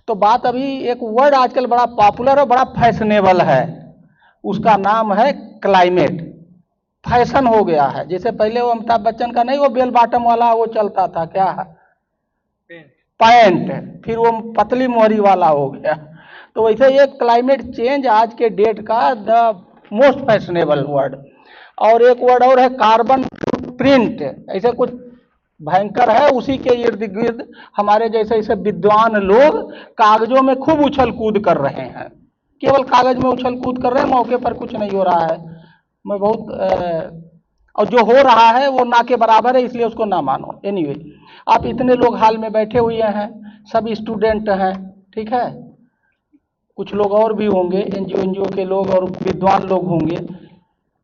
तो बात अभी एक वर्ड आजकल बड़ा पॉपुलर और बड़ा फैशनेबल है, उसका नाम है क्लाइमेट। फैशन हो गया है। जैसे पहले वो अमिताभ बच्चन का नहीं, वो बेल बॉटम वाला वो चलता था, क्या है, पैंट, फिर वो पतली मोहरी वाला हो गया। तो वैसे ये क्लाइमेट चेंज आज के डेट का द मोस्ट फैशनेबल वर्ड। और एक वर्ड और है कार्बन फुटप्रिंट। ऐसे कुछ भयंकर है, उसी के इर्द गिर्द हमारे जैसे ऐसे विद्वान लोग कागजों में खूब उछल कूद कर रहे हैं। केवल कागज में उछल कूद कर रहे हैं, मौके पर कुछ नहीं हो रहा है। मैं बहुत और जो हो रहा है वो ना के बराबर है, इसलिए उसको ना मानो। एनीवे, आप इतने लोग हाल में बैठे हुए हैं, सब स्टूडेंट हैं, ठीक है, कुछ लोग और भी होंगे, एनजीओ के लोग और विद्वान लोग होंगे।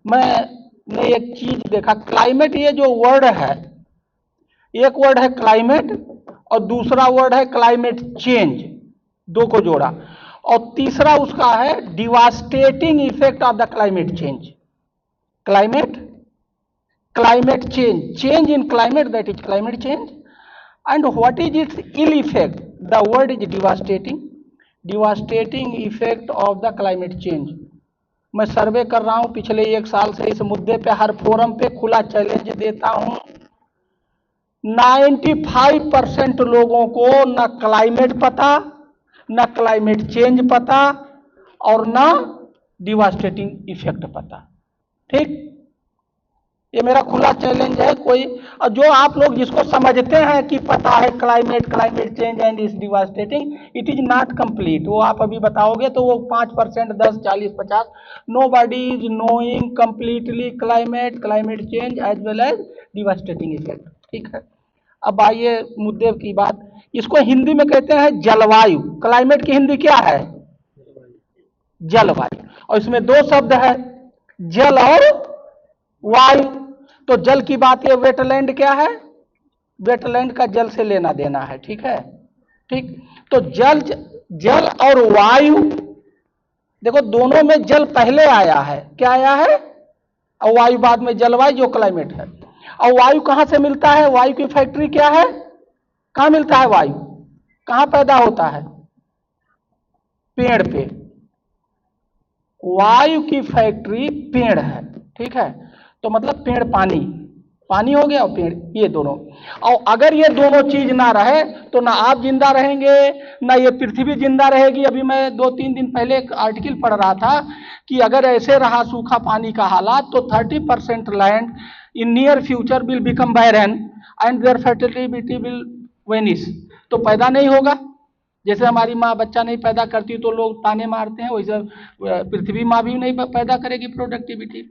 मैंने एक चीज देखा, क्लाइमेट ये जो वर्ड है, एक वर्ड है क्लाइमेट और दूसरा वर्ड है क्लाइमेट चेंज, दो को जोड़ा, और तीसरा उसका है devastating effect of the climate change. Climate, climate change in climate, that is climate change. And what is its ill effect? The word is devastating effect of the climate change. मैं सर्वे कर रहा हूं पिछले 1 साल से इस मुद्दे पे, हर फोरम पे खुला चैलेंज देता हूं। 95% लोगों को न क्लाइमेट पता, न क्लाइमेट चेंज पता, और न डिवास्टेटिंग इफेक्ट पता। ठीक, ये मेरा खुला चैलेंज है। कोई जो आप लोग जिसको समझते हैं कि पता है climate change and is devastating, it is not complete. वो आप अभी बताओगे तो वो 5%, 10, 40, 50, nobody is knowing completely climate change as well as devastating effect. ठीक है, अब आइए मुद्दे की बात। इसको हिंदी में कहते हैं जलवायु। क्लाइमेट की हिंदी क्या है? जलवायु। और इसमें दो शब्द है, जल और वायु। तो जल की बात है, वेटलैंड क्या है? वेटलैंड का जल से लेना देना है। ठीक है, ठीक। तो जल और वायु, देखो दोनों में जल पहले आया है, क्या आया है, और वायु बाद में, जलवायु जो क्लाइमेट है। और वायु कहां से मिलता है? वायु की फैक्ट्री क्या है? कहां मिलता है वायु? कहां पैदा होता है? पेड़ पे। वायु की फैक्ट्री पेड़ है। ठीक है, तो मतलब पेड़ पानी, पानी हो गया और पेड़, ये दोनों। और अगर ये दोनों चीज ना रहे तो ना आप जिंदा रहेंगे, ना ये पृथ्वी जिंदा रहेगी। अभी मैं 2-3 दिन पहले एक आर्टिकल पढ़ रहा था कि अगर ऐसे रहा सूखा पानी का हालात तो 30% land in near future will become barren and their fertility will vanish. तो पैदा नहीं होगा। जैसे हमारी माँ बच्चा नहीं पैदा करती तो लोग ताने मारते हैं, वैसे पृथ्वी माँ भी नहीं पैदा करेगी प्रोडक्टिविटी।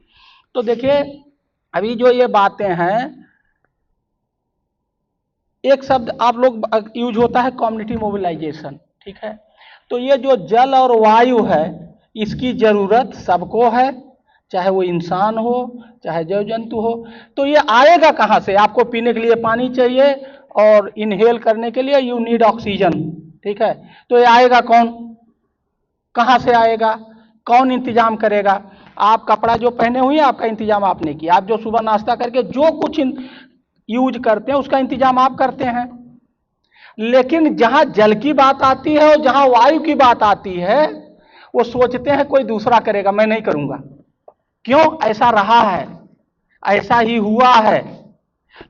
तो देखिए, अभी जो ये बातें हैं, एक शब्द आप लोग यूज होता है कम्युनिटी मोबिलाइजेशन। ठीक है, तो ये जो जल और वायु है, इसकी जरूरत सबको है, चाहे वो इंसान हो चाहे जीव जंतु हो। तो ये आएगा कहां से? आपको पीने के लिए पानी चाहिए और इनहेल करने के लिए यू नीड ऑक्सीजन। ठीक है, तो ये आएगा कौन? कहां से आएगा? कौन इंतजाम करेगा? आप कपड़ा जो पहने हुए हैं, आपका इंतजाम आपने किया। आप जो सुबह नाश्ता करके जो कुछ यूज करते हैं उसका इंतजाम आप करते हैं। लेकिन जहां जल की बात आती है और जहां वायु की बात आती है, वो सोचते हैं कोई दूसरा करेगा, मैं नहीं करूंगा। क्यों? ऐसा रहा है, ऐसा ही हुआ है,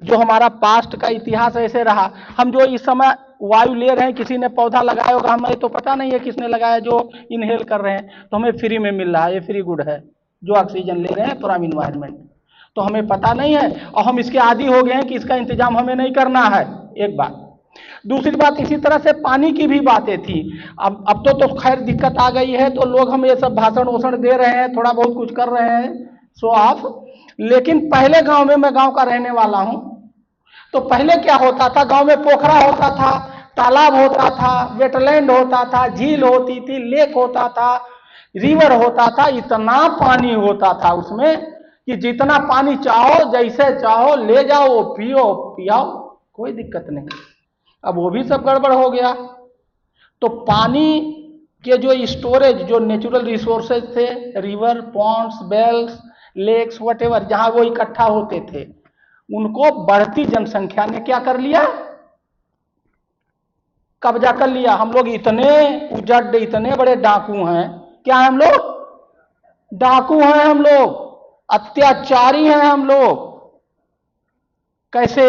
जो हमारा पास्ट का इतिहास ऐसे रहा। हम जो इस समय वायु ले रहे हैं, किसी ने पौधा लगाया होगा, हमें तो पता नहीं है किसने लगाया, जो इनहेल कर रहे हैं, तो हमें फ्री में मिल रहा है, ये फ्री गुड है जो ऑक्सीजन ले रहे हैं फ्रॉम इन्वायरमेंट। तो हमें पता नहीं है और हम इसके आदी हो गए हैं कि इसका इंतजाम हमें नहीं करना है। एक बात। दूसरी बात, इसी तरह से पानी की भी बातें थी। अब तो खैर दिक्कत आ गई है, तो लोग हम ये सब भाषण वोषण दे रहे हैं, थोड़ा बहुत कुछ कर रहे हैं, शो ऑफ। लेकिन पहले गांव में, मैं गांव का रहने वाला हूं, तो पहले क्या होता था? गांव में पोखरा होता था, तालाब होता था, वेटलैंड होता था, झील होती थी, लेक होता था, रिवर होता था। इतना पानी होता था उसमें कि जितना पानी चाहो, जैसे चाहो ले जाओ, पियो पियाओ, कोई दिक्कत नहीं। अब वो भी सब गड़बड़ हो गया। तो पानी के जो स्टोरेज, जो नेचुरल रिसोर्सेज थे, river, ponds, wells, lakes, whatever, जहां वो इकट्ठा होते थे, उनको बढ़ती जनसंख्या ने क्या कर लिया? कब्जा कर लिया। हम लोग इतने उजड़, इतने बड़े डाकू हैं। क्या हम लोग? डाकू हैं हम लोग, अत्याचारी हैं हम लोग। कैसे?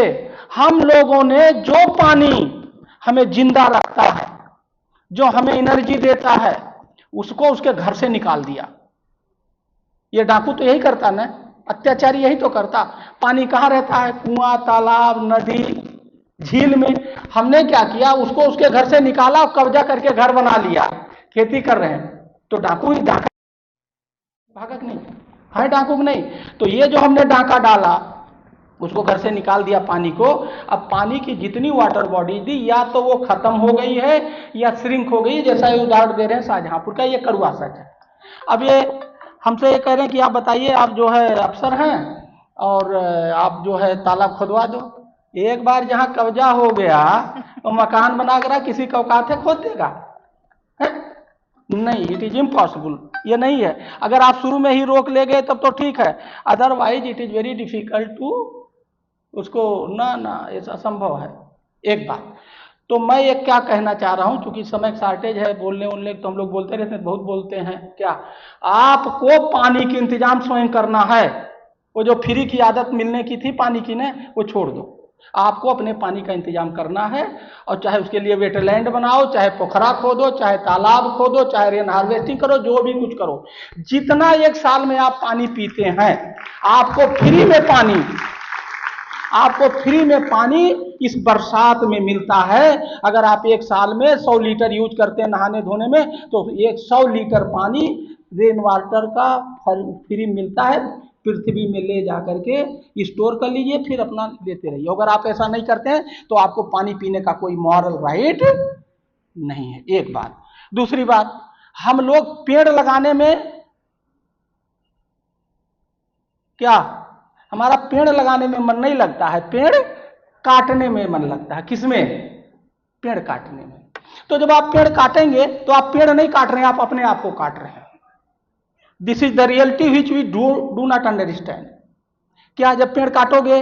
हम लोगों ने जो पानी हमें जिंदा रखता है, जो हमें एनर्जी देता है, उसको उसके घर से निकाल दिया। ये डाकू तो यही करता ना, अत्याचारी यही तो करता। पानी कहां रहता है? कुआं, तालाब, नदी, झील में। हमने क्या किया? उसको उसके घर से निकाला, कब्जा करके घर बना लिया, खेती कर रहे हैं। तो डाकू ही डाका, भागक नहीं है, डाकू नहीं। तो ये जो हमने डाका डाला, उसको घर से निकाल दिया पानी को। अब पानी की जितनी वाटर बॉडी थी, या तो वो खत्म हो गई है या श्रिंक हो गई, जैसा ये उदाहरण दे रहे हैं शाहजहांपुर का, ये कड़वा सच है। अब ये हमसे ये कह रहे हैं कि आप बताइए, आप जो है अफसर हैं और आप जो है तालाब खुदवा दो। एक बार जहां कब्जा हो गया तो मकान बना कर किसी का औकात है खोद देगा? है? नहीं, इट इज इम्पॉसिबल, ये नहीं है। अगर आप शुरू में ही रोक ले गए तब तो ठीक है, otherwise it is very difficult to उसको, ना ना, ऐसा असंभव है। एक बात तो मैं ये क्या कहना चाह रहा हूं, चूंकि समय शॉर्टेज है, बोलने उलने तो हम लोग बोलते रहते हैं, बहुत बोलते हैं। क्या आपको पानी की इंतजाम स्वयं करना है? वो जो फ्री की आदत मिलने की थी पानी की ने, वो छोड़ दो। आपको अपने पानी का इंतजाम करना है, और चाहे उसके लिए वेटलैंड बनाओ, चाहे पोखरा खोदो, चाहे तालाब खोदो, चाहे रेन हार्वेस्टिंग करो, जो भी कुछ करो। जितना एक साल में आप पानी पीते हैं, आपको फ्री में पानी, आपको फ्री में पानी इस बरसात में मिलता है। अगर आप एक साल में 100 लीटर यूज करते हैं नहाने धोने में, तो 100 लीटर पानी रेन वाटर का फ्री मिलता है। पृथ्वी में ले जाकर के स्टोर कर लीजिए, फिर अपना लेते रहिए। अगर आप ऐसा नहीं करते हैं तो आपको पानी पीने का कोई मॉरल राइट नहीं है। एक बात। दूसरी बात, हम लोग पेड़ लगाने में क्या, हमारा पेड़ लगाने में मन नहीं लगता है, पेड़ काटने में मन लगता है। किसमें? पेड़ काटने में। तो जब आप पेड़ काटेंगे तो आप पेड़ नहीं काट रहे हैं, आप अपने आप को काट रहे हैं। This is the reality which we do not understand. क्या जब पेड़ काटोगे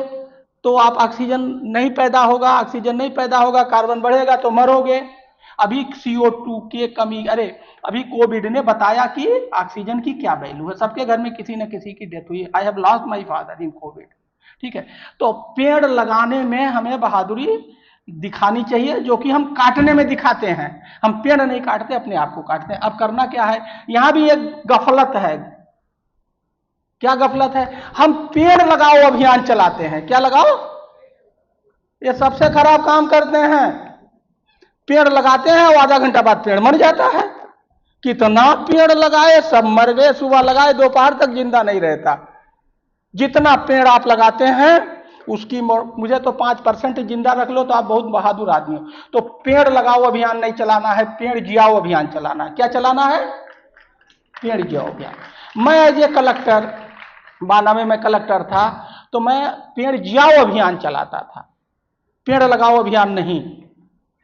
तो आप ऑक्सीजन नहीं पैदा होगा, ऑक्सीजन नहीं पैदा होगा, कार्बन बढ़ेगा तो मरोगे। अभी CO2 की कमी, अरे अभी कोविड ने बताया कि ऑक्सीजन की क्या वैल्यू है। सबके घर में किसी न किसी की डेथ हुई। I have lost my father in Covid. ठीक है, तो पेड़ लगाने में हमें बहादुरी दिखानी चाहिए, जो कि हम काटने में दिखाते हैं। हम पेड़ नहीं काटते, अपने आप को काटते हैं। अब करना क्या है, यहां भी एक गफलत है। क्या गफलत है? हम पेड़ लगाओ अभियान चलाते हैं। क्या लगाओ? ये सबसे खराब काम करते हैं। पेड़ लगाते हैं और आधा घंटा बाद पेड़ मर जाता है। कितना पेड़ लगाए, सब मर गए। सुबह लगाए, दोपहर तक जिंदा नहीं रहता। जितना पेड़ आप लगाते हैं उसकी, मुझे तो 5% जिंदा रख लो तो आप बहुत बहादुर आदमी हो। तो पेड़ लगाओ अभियान नहीं चलाना है, पेड़ जियाओ अभियान चलाना है। क्या चलाना है? पेड़ जियाओ अभियान। मैं एज ए कलेक्टर, 92 में कलेक्टर था, तो मैं पेड़ जियाओ अभियान चलाता था, पेड़ लगाओ अभियान नहीं।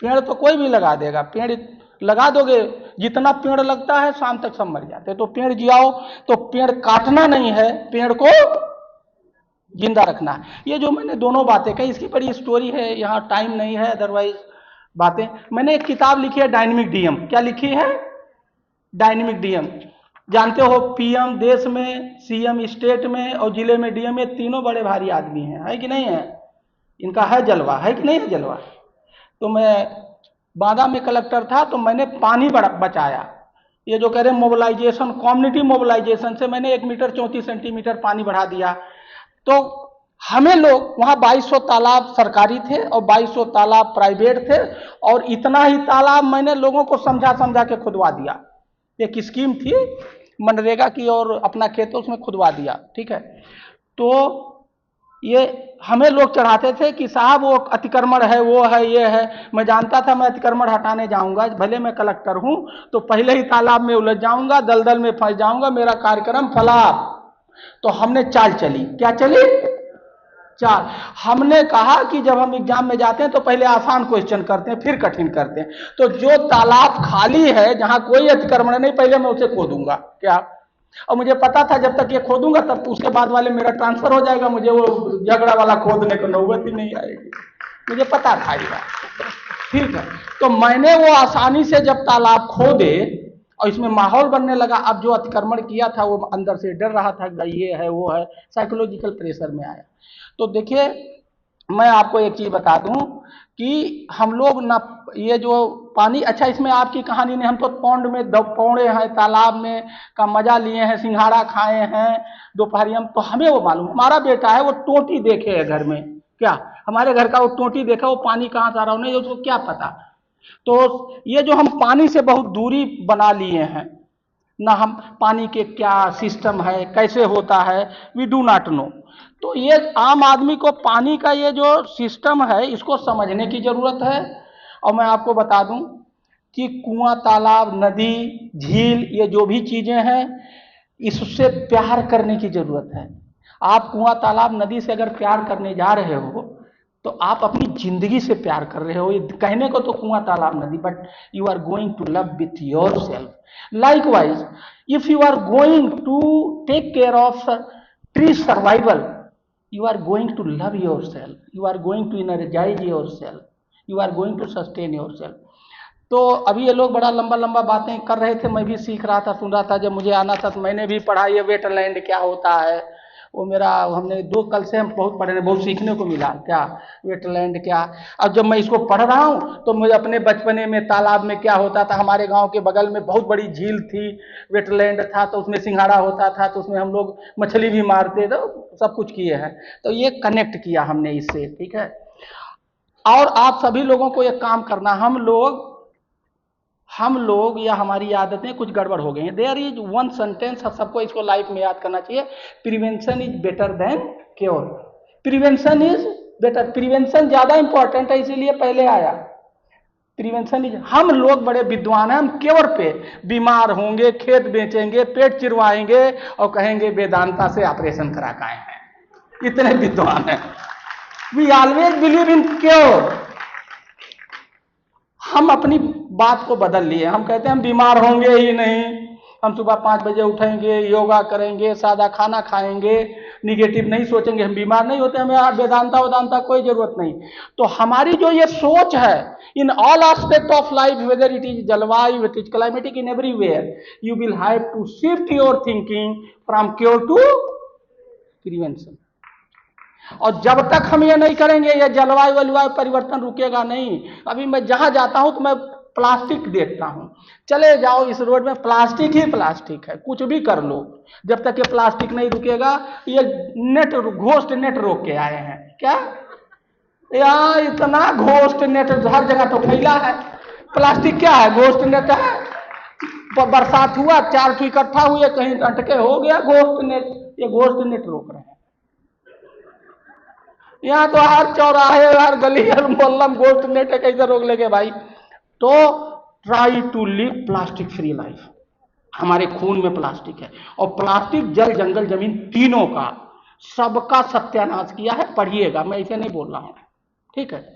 पेड़ तो कोई भी लगा देगा, पेड़ लगा दोगे, जितना पेड़ लगता है शाम तक सब मर जाते। तो पेड़ जियाओ, तो पेड़ काटना नहीं है, पेड़ को जिंदा रखना है। ये जो मैंने दोनों बातें कही, इसकी बड़ी स्टोरी है, यहाँ टाइम नहीं है, अदरवाइज बातें। मैंने एक किताब लिखी है, डायनेमिक डीएम। क्या लिखी है? Dynamic DM. जानते हो, पीएम देश में, सीएम स्टेट में, और जिले में डीएम, ये तीनों बड़े भारी आदमी है कि नहीं है? इनका है जलवा, है कि नहीं है जलवा? तो मैं बांदा में कलेक्टर था, तो मैंने पानी बचाया। ये जो कह रहे हैं मोबिलाइजेशन, कम्युनिटी मोबिलाइजेशन से मैंने 1 मीटर 34 सेंटीमीटर पानी बढ़ा दिया। तो हमें लोग वहां 2200 तालाब सरकारी थे और 2200 तालाब प्राइवेट थे, और इतना ही तालाब मैंने लोगों को समझा समझा के खुदवा दिया। एक स्कीम थी मनरेगा की, और अपना खेत उसमें खुदवा दिया। ठीक है, तो ये हमें लोग चढ़ाते थे कि साहब वो अतिक्रमण है, वो है, ये है। मैं जानता था मैं अतिक्रमण हटाने जाऊंगा, भले मैं कलेक्टर हूं, तो पहले ही तालाब में उलझ जाऊंगा, दलदल में फंस जाऊंगा, मेरा कार्यक्रम फलाप। तो हमने चाल चली। क्या चली? चाल। हमने कहा कि जब हम एग्जाम में जाते हैं तो पहले आसान क्वेश्चन करते हैं, फिर कठिन करते हैं। तो जो तालाब खाली है, जहां कोई अतिक्रमण नहीं, पहले मैं उसे खोदूंगा। क्या? और मुझे पता था जब तक ये खोदूंगा तब उसके बाद वाले मेरा ट्रांसफर हो जाएगा, मुझे वो झगड़ा वाला खोदने को नौबत ही नहीं आएगी। मुझे पता था ये बात। ठीक है। तो मैंने वो आसानी से जब तालाब खोदे और इसमें माहौल बनने लगा, अब जो अतिक्रमण किया था वो अंदर से डर रहा था, ये है वो है, साइकोलॉजिकल प्रेशर में आया। तो देखिए, मैं आपको एक चीज बता दूं कि हम लोग ना ये जो पानी, अच्छा इसमें आपकी कहानी नहीं, हम तो पौंड में पौड़े हैं, तालाब में का मजा लिए हैं, सिंघाड़ा खाए हैं दोपहरिया में, तो हमें वो मालूम। हमारा बेटा है वो टोटी देखे है घर में, क्या हमारे घर का वो टोटी देखा, वो पानी कहाँ से आ रहा है नहीं उसको क्या पता। तो ये जो हम पानी से बहुत दूरी बना लिए हैं ना, हम पानी के क्या सिस्टम है कैसे होता है, वी डू नॉट नो। तो ये आम आदमी को पानी का ये जो सिस्टम है इसको समझने की जरूरत है। और मैं आपको बता दूं कि कुआं, तालाब, नदी, झील, ये जो भी चीजें हैं इससे प्यार करने की जरूरत है। आप कुआं, तालाब, नदी से अगर प्यार करने जा रहे हो तो आप अपनी जिंदगी से प्यार कर रहे हो। ये कहने को तो कुआं, तालाब, नदी, but you are going to love with yourself. Likewise, if you are going to take care of tree survival, you are going to love yourself, you are going to energize yourself, you are going to sustain yourself। तो अभी ये लोग बड़ा लंबा लंबा बातें कर रहे थे, मैं भी सीख रहा था, सुन रहा था। जब मुझे आना था तो मैंने भी पढ़ा ये वेटलैंड क्या होता है, वो मेरा हमने दो कल से हम बहुत पढ़े, बहुत सीखने को मिला क्या वेटलैंड क्या। अब जब मैं इसको पढ़ रहा हूँ तो मुझे अपने बचपने में तालाब में क्या होता था, हमारे गांव के बगल में बहुत बड़ी झील थी, वेटलैंड था, तो उसमें सिंघाड़ा होता था, तो उसमें हम लोग मछली भी मारते, तो सब कुछ किए हैं। तो ये कनेक्ट किया हमने इससे, ठीक है। और आप सभी लोगों को एक काम करना, हम लोग या हमारी आदतें कुछ गड़बड़ हो गई हैं। देयर इज वन सेंटेंस, सबको इसको लाइफ में याद करना चाहिए, prevention is better than cure. Prevention is better, prevention ज्यादा इंपॉर्टेंट है, इसीलिए पहले आया प्रिवेंशन इज। हम लोग बड़े विद्वान हैं, हम क्योर पे बीमार होंगे, खेत बेचेंगे, पेट चिरवाएंगे और कहेंगे वेदांता से ऑपरेशन करा के आए हैं, इतने विद्वान हैं। We always believe in cure. हम अपनी बात को बदल लिए, हम कहते हैं हम बीमार होंगे ही नहीं, हम सुबह 5 बजे उठेंगे, योगा करेंगे, सादा खाना खाएंगे, निगेटिव नहीं सोचेंगे, हम बीमार नहीं होते, हमें वेदांता वेदांता कोई जरूरत नहीं। तो हमारी जो ये सोच है in all aspect of life, whether it is jalvayu, it is climatic, in everywhere you will have to shift your thinking from cure to prevention. और जब तक हम ये नहीं करेंगे ये जलवायु वलवायु परिवर्तन रुकेगा नहीं। अभी मैं जहां जाता हूं तो मैं प्लास्टिक देखता हूं, चले जाओ इस रोड में प्लास्टिक ही प्लास्टिक है, कुछ भी कर लो, जब तक ये प्लास्टिक नहीं रुकेगा। ये नेट, घोस्ट नेट रोक के आए हैं क्या, यार इतना घोस्ट नेट हर जगह तो फैला है। प्लास्टिक क्या है, घोस्ट नेट है। बरसात हुआ, 4 ठो इकट्ठा हुए, कहीं अटके, हो गया घोस्ट नेट। ये घोस्ट नेट रोक रहे हैं। यहाँ तो हर चौराहे, हर गली, हर मोहल्ला में गोश्त नेट है, कैसे रोक लेंगे भाई। तो try to live plastic free life. हमारे खून में प्लास्टिक है, और प्लास्टिक जल जंगल जमीन तीनों का सबका सत्यानाश किया है, पढ़िएगा, मैं इसे नहीं बोल रहा हूं, ठीक है।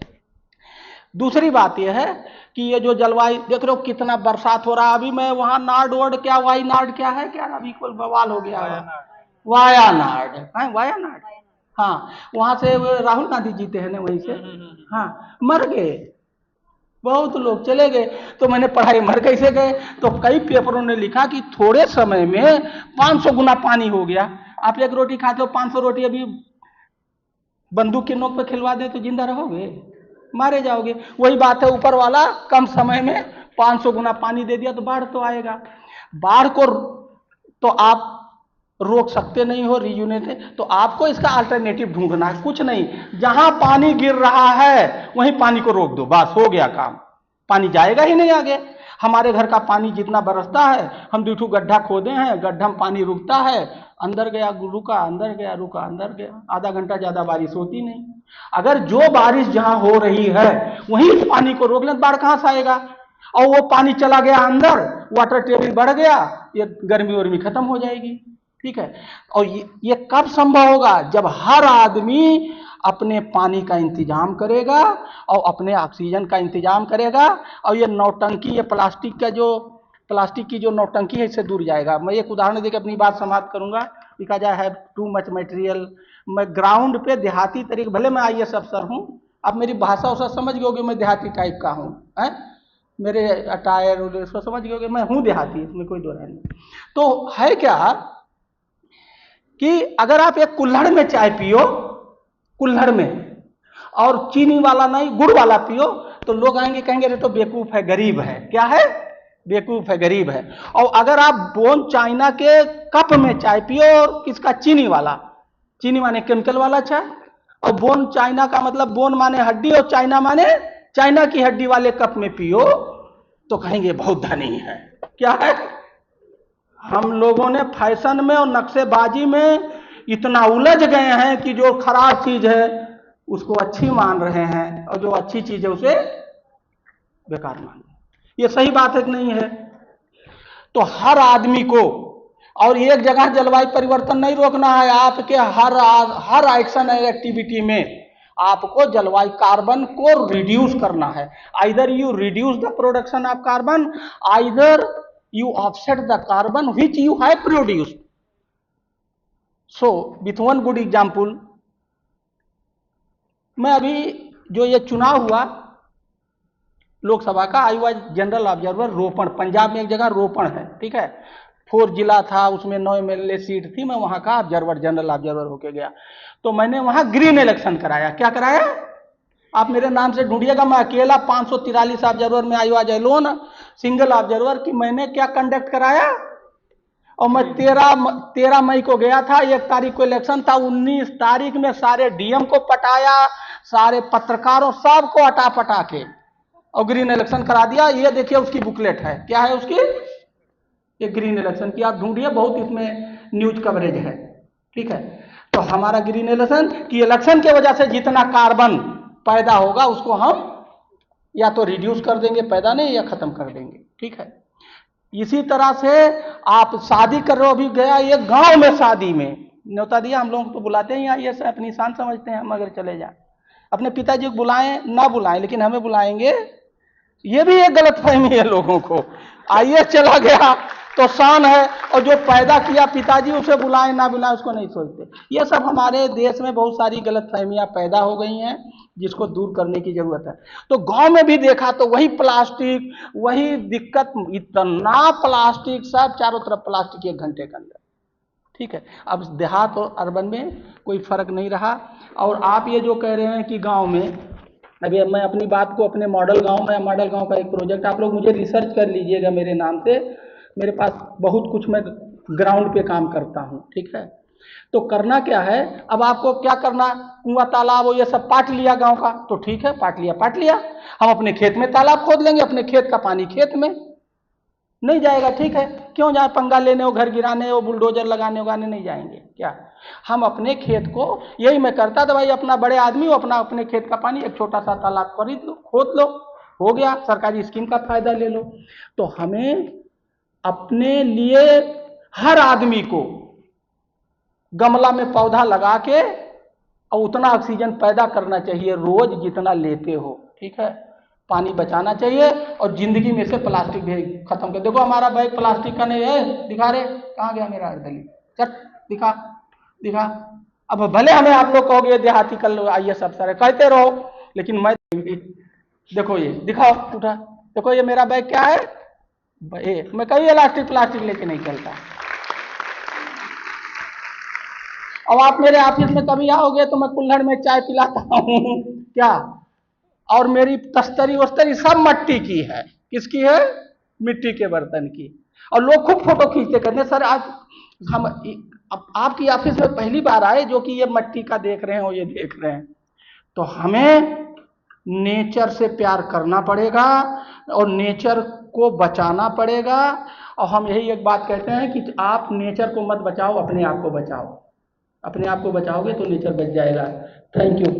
दूसरी बात यह है कि ये जो जलवायु देख रहे हो कितना बरसात हो रहा है। अभी मैं वहां नार्ड वर्ड क्या, वाई नार्ड क्या है, क्या अभी कोई बवाल हो गया है, वायानाड है, वायानाड। हाँ, वहां से राहुल गांधी जीते हैं ना वहीं से। हाँ, मर गए, बहुत लोग चले गए। तो मैंने पढ़ाई, मर कैसे गए, तो कई पेपरों ने लिखा कि थोड़े समय में 500 गुना पानी हो गया। आप एक रोटी खाते हो, 500 रोटी अभी बंदूक के नोक पे खिलवा दे तो जिंदा रहोगे, मारे जाओगे। वही बात है, ऊपर वाला कम समय में 500 गुना पानी दे दिया तो बाढ़ तो आएगा। बाढ़ को तो आप रोक सकते नहीं हो, रीयूनेट है, तो आपको इसका अल्टरनेटिव ढूंढना है। कुछ नहीं, जहां पानी गिर रहा है वहीं पानी को रोक दो, बस हो गया काम, पानी जाएगा ही नहीं आगे। हमारे घर का पानी जितना बरसता है, हम 2 गड्ढा खोदे हैं, गड्ढा में पानी रुकता है, अंदर गया रुका, अंदर गया रुका, अंदर गया, आधा घंटा ज्यादा बारिश होती नहीं। अगर जो बारिश जहां हो रही है वहीं इस पानी को रोक लें, बाढ़ कहां से आएगा। और वो पानी चला गया अंदर, वाटर टेबल बढ़ गया, ये गर्मी वर्मी खत्म हो जाएगी, ठीक है। और ये कब संभव होगा, जब हर आदमी अपने पानी का इंतजाम करेगा और अपने ऑक्सीजन का इंतजाम करेगा, और ये नौटंकी, ये प्लास्टिक की जो नौटंकी है इससे दूर जाएगा। मैं एक उदाहरण देकर अपनी बात समाप्त करूंगा, because I have too much material. मैं ग्राउंड पे देहाती तरीके, भले मैं IAS अफसर हूं, आप मेरी भाषा उसा समझ गए होगे, मैं देहाती टाइप का हूँ, हैं? मेरे अटायर उसको समझ गए होगे, मैं हूँ देहाती, इसमें कोई दो राय नहीं। तो है क्या कि अगर आप एक कुल्हड़ में चाय पियो, कुल्हड़ में, और चीनी वाला नहीं गुड़ वाला पियो, तो लोग आएंगे कहेंगे अरे तो बेवकूफ है, गरीब है। क्या है? बेवकूफ है, गरीब है। और अगर आप बोन चाइना के कप में चाय पियो और किसका, चीनी वाला, चीनी माने केमिकल वाला चाय, और बोन चाइना का मतलब बोन माने हड्डी और चाइना माने चाइना की हड्डी वाले कप में पियो, तो कहेंगे बहुत धनी है। क्या है? हम लोगों ने फैशन में और नक्शेबाजी में इतना उलझ गए हैं कि जो खराब चीज है उसको अच्छी मान रहे हैं, और जो अच्छी चीज है उसे बेकार मान रहे हैं। ये सही बात है कि नहीं है? तो हर आदमी को, और एक जगह जलवायु परिवर्तन नहीं रोकना है, आपके हर एक्शन एक्टिविटी में आपको जलवायु कार्बन को रिड्यूस करना है। Either you reduce the production of carbon, either you offset the carbon which you have produced. So with one good example, मैं अभी जो ये चुनाव हुआ लोकसभा का, आई वाज जनरल ऑब्जर्वर रोपण, पंजाब में एक जगह रोपण है, ठीक है, 4 जिला था, उसमें 9 MLA सीट थी, मैं वहां का ऑब्जर्वर, जनरल ऑब्जर्वर होके गया। तो मैंने वहां ग्रीन इलेक्शन कराया। क्या कराया? आप मेरे नाम से ढूंढिएगा, मैं अकेला 543 ऑब्जर्वर में I was alone, single observer, कि मैंने क्या कंडक्ट कराया। और मैं 13 मई को गया था, 1 तारीख को इलेक्शन था, 19 तारीख में सारे डीएम को पटाया, सारे पत्रकारों सबको हटा पटा के और ग्रीन इलेक्शन करा दिया। ये देखिए उसकी बुकलेट है। क्या है उसकी? ये ग्रीन इलेक्शन की, आप ढूंढिए, बहुत इसमें न्यूज कवरेज है, ठीक है। तो हमारा ग्रीन इलेक्शन की, इलेक्शन की वजह से जितना कार्बन पैदा होगा उसको हम या तो रिड्यूस कर देंगे, पैदा नहीं, या खत्म कर देंगे, ठीक है। इसी तरह से आप शादी कर रहे हो, अभी गया एक गांव में शादी में न्योता दिया, हम लोग तो बुलाते हैं, ये अपनी शान समझते हैं, हम अगर चले जाए अपने पिताजी को बुलाएं ना बुलाएं लेकिन हमें बुलाएंगे, ये भी एक गलत फहमी है लोगों को। आइए चला गया तो शान है, और जो पैदा किया पिताजी उसे बुलाएं ना बुलाएं उसको नहीं सोचते। ये सब हमारे देश में बहुत सारी गलत फहमियां पैदा हो गई हैं, जिसको दूर करने की जरूरत है। तो गांव में भी देखा तो वही प्लास्टिक, वही दिक्कत, इतना प्लास्टिक, सब चारों तरफ प्लास्टिक 1 घंटे के अंदर, ठीक है। अब देहात और अर्बन में कोई फर्क नहीं रहा। और आप ये जो कह रहे हैं कि गांव में, अभी मैं अपनी बात को अपने मॉडल गांव में, मॉडल गांव का एक प्रोजेक्ट, आप लोग मुझे रिसर्च कर लीजिएगा मेरे नाम से, मेरे पास बहुत कुछ, मैं ग्राउंड पे काम करता हूं, ठीक है। तो करना क्या है, अब आपको क्या करना, कुआं तालाब वो ये सब पाट लिया गांव का, तो ठीक है, पाट लिया, हम अपने खेत में तालाब खोद लेंगे, अपने खेत का पानी खेत में नहीं जाएगा, ठीक है। क्यों जाए पंगा लेने, वो घर गिराने, वो बुलडोजर लगाने उगाने नहीं जाएंगे। क्या हम अपने खेत को, यही मैं करता था भाई, अपना बड़े आदमी हो, अपना अपने खेत का पानी एक छोटा सा तालाब खरीद लो, खोद लो, हो गया, सरकारी स्कीम का फायदा ले लो। तो हमें अपने लिए, हर आदमी को गमला में पौधा लगा के और उतना ऑक्सीजन पैदा करना चाहिए रोज जितना लेते हो, ठीक है। पानी बचाना चाहिए, और जिंदगी में से प्लास्टिक भी खत्म कर। देखो हमारा बैग प्लास्टिक का नहीं है, दिखा रहे, कहाँ गया मेरा दली, चल दिखा दिखा। अब भले हमें आप लोग कहोगे देहाती कर लो, आइए सब सारे कहते रहो, लेकिन मैं, देखो ये दिखाओ, उठा, देखो ये मेरा बैग क्या है, मैं कभी इलास्टिक प्लास्टिक लेके नहीं चलता। अब आप मेरे ऑफिस में कभी आओगे तो मैं कुल्हड़ में चाय पिलाता हूँ क्या, और मेरी तस्तरी वस्तरी सब मिट्टी की है। किसकी है? मिट्टी के बर्तन की। और लोग खूब फोटो खींचते, कहते हैं सर आज हम आपकी ऑफिस में पहली बार आए जो कि ये मिट्टी का देख रहे हैं और ये देख रहे हैं। तो हमें नेचर से प्यार करना पड़ेगा और नेचर को बचाना पड़ेगा। और हम यही एक बात कहते हैं कि आप नेचर को मत बचाओ, अपने आप को बचाओ। अपने आप को बचाओगे तो नेचर बच जाएगा। Thank you.